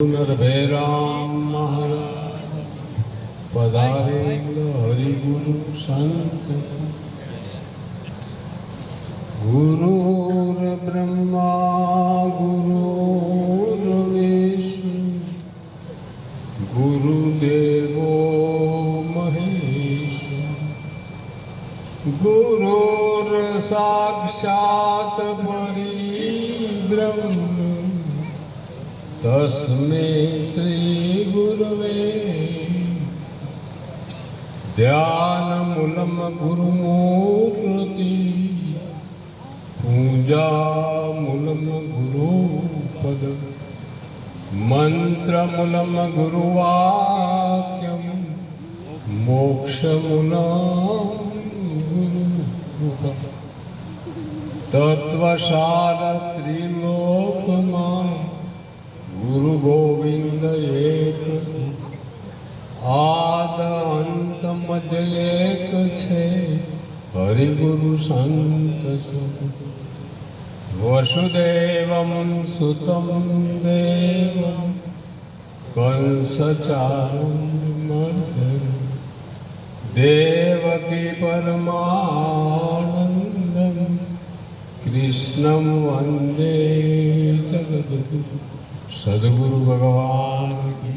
नरभैराम महाराज पधारे हरिगुरु संत। गुरुर् ब्रह्मा गुरुर्विष्णु गुरुदेवो महेश्वर। गुरुर् साक्षात् परब्रह्म तस्मै श्री गुरवे। ध्यानमूलं गुरुमूर्ति पूजामूलं गुरुपद मंत्रमूलं गुरुवाक्यं मोक्षमूलं गुरुकृपा। तत्वसार त्रिलोकमां गुरु गोविंद एक आद अंत मध्य एक छे। हरि गुरु संत वसुदेवं सुतं देवं कंसचारुं मर्दनं देवकी परमानंदं कृष्णं वंदे जगद्गुरु। सदगुरु भगवान की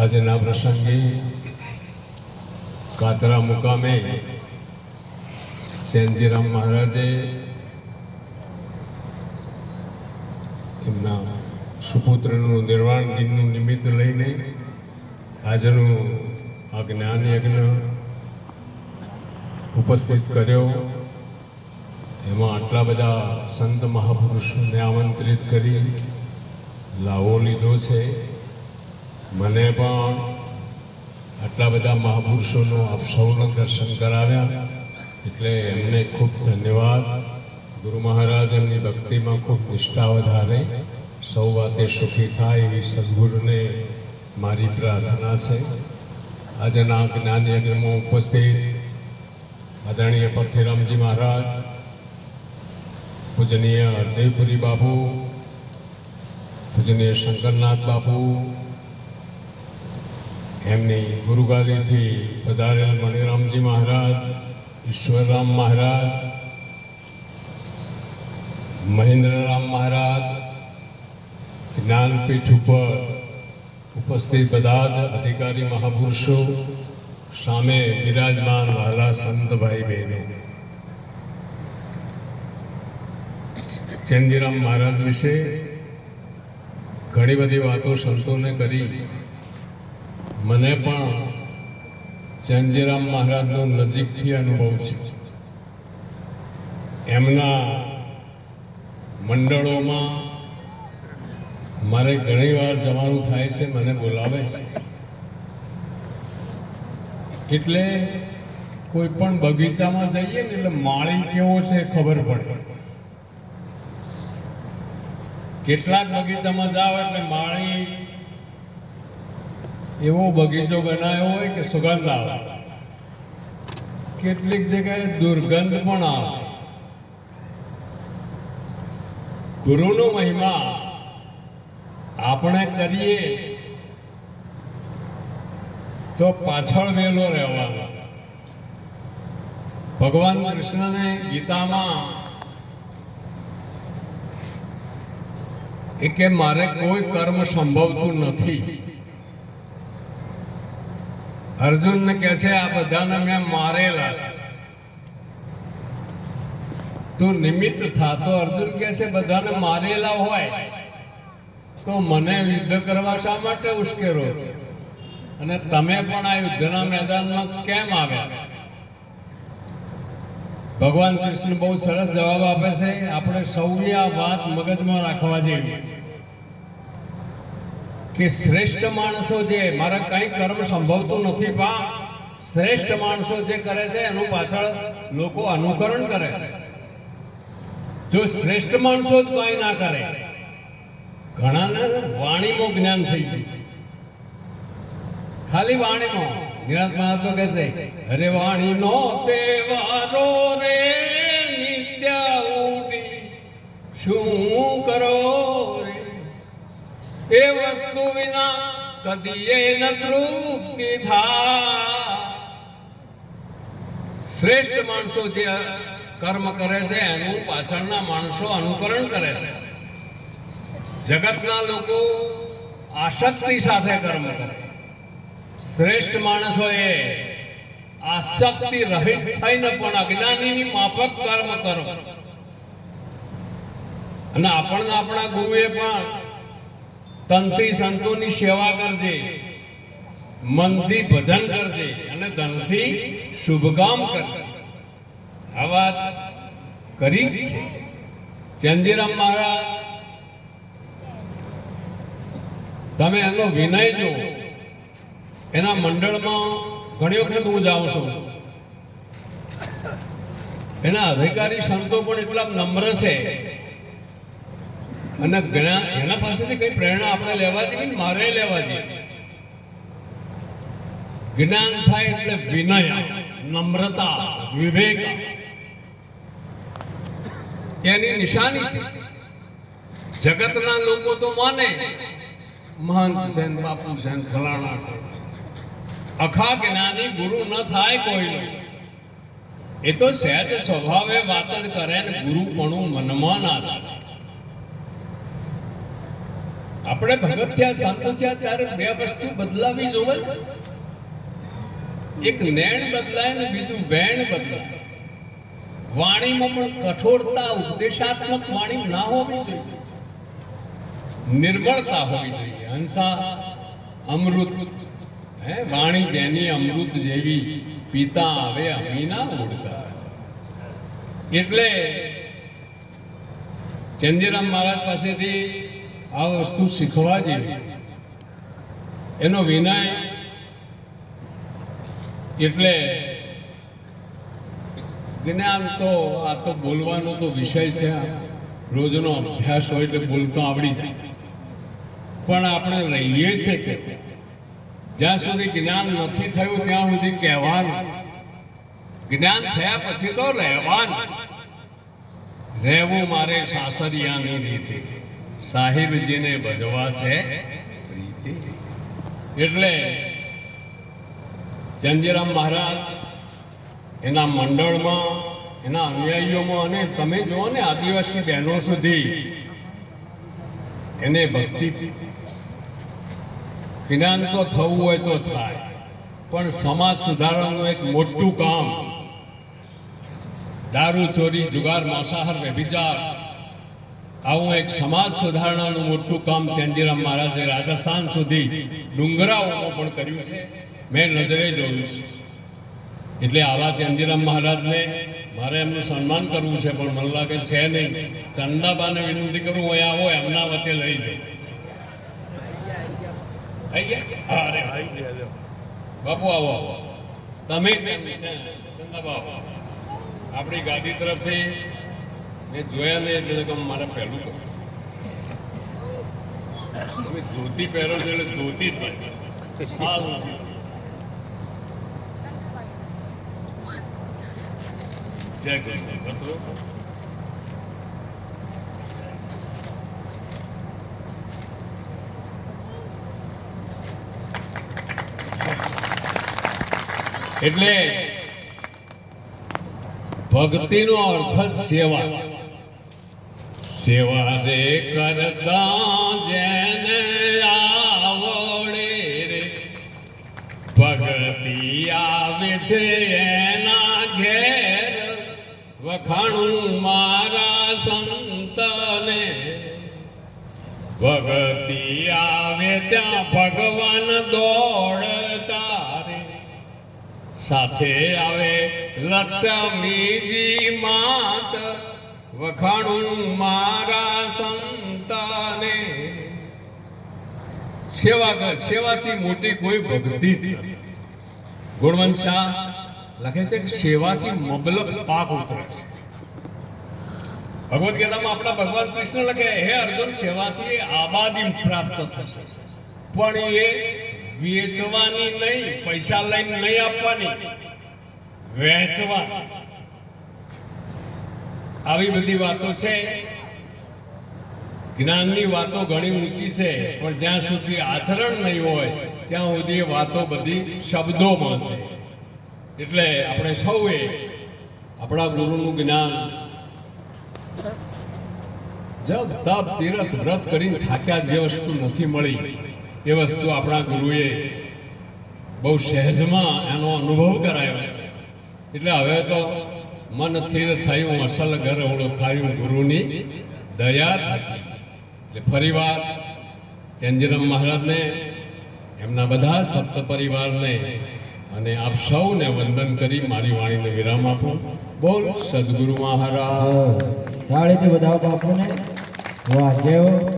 આજના પ્રસંગે કાતરા મુકામે સેનજીરામ મહારાજે એમના સુપુત્રનું નિર્વાણ દિનનું નિમિત્ત લઈને આજનું આ જ્ઞાન યજ્ઞ ઉપસ્થિત કર્યો। એમાં આટલા બધા સંત મહાપુરુષોને આમંત્રિત કરી લાવો લીધો છે। મને પણ આટલા બધા મહાપુરુષોનો આપ સૌને દર્શન કરાવ્યા, એટલે એમને ખૂબ ધન્યવાદ। ગુરુ મહારાજ એમની ભક્તિમાં ખૂબ નિષ્ઠા વધારે, સૌ વાતે સુખી થાય એવી સદગુરુને મારી પ્રાર્થના છે। આજના જ્ઞાન યજ્ઞમાં ઉપસ્થિત આદરણીય પરથીરામજી મહારાજ, પૂજનીય દેવપુરી બાપુ, પૂજનીય શંકરનાથ બાપુ, એમની ગુરુગાદીથી પધારેલ મણિરામજી મહારાજ, ઈશ્વરરામ મહારાજ, મહેન્દ્રરામ મહારાજ, જ્ઞાનપીઠ ઉપર ઉપસ્થિત બધા જ અધિકારી મહાપુરુષો, સામે બિરાજમાન વહાલા સંત ભાઈ બહેનો, ચેનજીરામ મહારાજ વિશે ઘણી બધી વાતો સંતોને કરી। મને પણ ચેનજીરામ મહારાજનો નજીકથી અનુભવ છે। એમના મંડળોમાં મારે ઘણી વાર જવાનું થાય છે, મને બોલાવે છે। એટલે કોઈ પણ બગીચામાં જઈએ ને એટલે માળી કેવો છે ખબર પડે। કેટલાક બગીચામાં જાવ એટલે માળી એવો બગીચો બનાવ્યો હોય કે સુગંધ આવે, કેટલીક જગ્યાએ દુર્ગંધ પણ આવે। ગુરુનો મહિમા આપણે કરીએ તો પાછળ વેલો રહેવાનો। ભગવાન કૃષ્ણને ગીતામાં કે મારે કોઈ કર્મ સંભવતું નથી। અર્જુનને કહે છે આ બધાને મેં મારેલા છે, તું નિમિત્ત થા। તો અર્જુન કહે છે બધાને મારેલા હોય તો મને યુદ્ધ કરવા શા માટે ઉશ્કેરો છો, અને તમે પણ આ યુદ્ધના મેદાનમાં કેમ આવ્યા? ભગવાન કૃષ્ણ બહુ સરસ જવાબ આપે છે। આપણે સૌએ આ વાત મગજમાં રાખવા જેવી કે શ્રેષ્ઠ માણસો જે મારા કઈ કર્મ સંભવતું નથી પા, શ્રેષ્ઠ માણસો જે કરે છે એનું પાછળ લોકો અનુકરણ કરે છે। જો શ્રેષ્ઠ માણસો જ કઈ ના કરે, ઘણાને વાણીમાં જ્ઞાન થઈ ગયું, ખાલી વાણીમાં। નિરાંત મહારાજ તો કહે છે અરે વાણીનો તહેવારો રે નિત્ય ઉઠી શું કરો એ વસ્તુ વિના કદીએ ન તૃપ્તિ થાય. શ્રેષ્ઠ માણસો જે કર્મ કરે છે એનું પાછળના માણસો અનુકરણ કરે છે. જગતના લોકો આસક્તિ સાથે કર્મ કરે. શ્રેષ્ઠ માણસોએ આસક્તિ રહિત થઈને પણ અજ્ઞાનીની માફક કર્મ કરો. અને આપણા ગુરુએ પણ તનથી સંતોની સેવા કરજે, મનથી ભજન કરજે અને ધનથી શુભ કામ કરજે આ વાત કરી જ છે. ચંદીરામ મહારાજ, તમે એનો વિનય જો. એના મંડળમાં ઘણી વખત હું જાઉં છું. એના અધિકારી સંતો પણ એટલા નમ્ર છે અને એના પાસેથી કઈ પ્રેરણા આપણે લેવા જોઈએ ને મારે લેવા જોઈએ. જ્ઞાન થાય એટલે વિનય, નમ્રતા, વિવેક એની નિશાની છે. જગતના લોકો તો માને મહંત છે, બાપુ છે, ફલાણા છે. અખા જ્ઞાની ગુરુ ન થાય કોઈ. એ તો સહેજ સ્વભાવે વાત જ કરે ને ગુરુપણું મનમાં ના થાય. આપણે ભગત થયા, સંત થયા ત્યારે બે વસ્તુ બદલાવી જોવે. એક નેણ બદલાય ને બીજું વેણ બદલાય. વાણીમાં પણ કઠોરતા, ઉપદેશાત્મક વાણી ના હોવી જોઈએ, નિર્મળતા હોવી જોઈએ. હંસા અમૃત, વાણી જેની અમૃત જેવી, પિતા આવે અમીના ઓળખા. એટલે ચંદીરામ મહારાજ પાસેથી આ વસ્તુ શીખવા જેવી. એનો વિનય એટલે જ્ઞાન તો આ તો બોલવાનો તો વિષય છે, રોજનો અભ્યાસ હોય એટલે બોલતો આવડી જાય. પણ આપણે રહીએ છે જ્યાં સુધી જ્ઞાન નથી થયું ત્યાં સુધી કહેવાનું. જ્ઞાન થયા પછી તો રહેવાનું. રહેવું મારે સાસરિયાની રીતે, સાહેબજીને ભજવા છે પ્રીતિ. એટલે ચંદીરામ મહારાજ એના મંડળમાં, એના અનુયાયીઓમાં અને તમે જુઓ ને આદિવાસી બહેનો સુધી એને ભક્તિ. જ્ઞાન તો થવું હોય તો થાય, પણ સમાજ સુધારવાનું એક મોટું કામ. દારૂ, ચોરી, જુગાર, માંસાહાર, વ્યભિચાર આવું એક સમાજ સુધારણાનું મોટું કામ ચંદીરામ મહારાજે રાજસ્થાન સુધી ડુંગરાઓમાં પણ કર્યું છે. મેં નજરે જોયું છે. એટલે આવા ચંદીરામ મહારાજને મારે એમનું સન્માન કરવું છે, પણ મને લાગે છે નહીં. ચંદાબાને વિનંતી કરું, હોય આવો, એમના વતે લઈ જાઓ. બાપુ આવો, તમે ચંદાબા આપણી ગાદી તરફથી મેં જોયા નહીં એટલે મારે પહેલું કહું, તમે ધોતી પહેરો છો એટલે ધોતી જ નહીં સારું. જય ગુરુ. એટલે ભક્તિનો અર્થ જ સેવા છે. સેવા રે કરતા જેને આવડે રે, ભક્તિ આવે છે એના ઘેર. વખાણું મારા સંતને, ભક્તિ આવે ત્યાં ભગવાન દોડતા રે. સાથે આવે લક્ષ્મીજી માત, વખાણું મારા સંતને. સેવા કર, સેવાથી મોટી કોઈ ભક્તિ નથી. ગુણવંત શાહ લખે છે કે સેવાથી મબલક પાક ઉતરે છે. ભગવદ્ ગીતામાં આપણા ભગવાન કૃષ્ણ લખે, હે અર્જુન, સેવાથી આબાદી પ્રાપ્ત થશે, પણ એ વેચવાની નહીં, પૈસા લઈને નહીં આપવાની, વેચવાની. આવી બધી વાતો છે. જ્ઞાનની વાતો ઘણી ઊંચી છે, પણ જ્યાં સુધી આચરણ નહીં હોય ત્યાં સુધી એ વાતો બધી શબ્દોમાં છે. એટલે આપણે સૌએ આપણા ગુરુનું જ્ઞાન જપ તપ તીરથ વ્રત કરીને થાક્યા જે વસ્તુ નથી મળી એ વસ્તુ આપણા ગુરુએ બહુ સહેજમાં એનો અનુભવ કરાયો છે. એટલે હવે તો મન સ્થિર થયું અસલ ઘર ઓળખાયું ગુરુની દયા થકી. એટલે ફરીવાર કેન્જીરામ મહારાજને, એમના બધા જ ભક્ત પરિવારને અને આપ સૌને વંદન કરી મારી વાણીને વિરામ આપું. બોલ સદગુરુ મહારાજ. તાળીથી વધાવો બાપુને. વાહ, જય હો.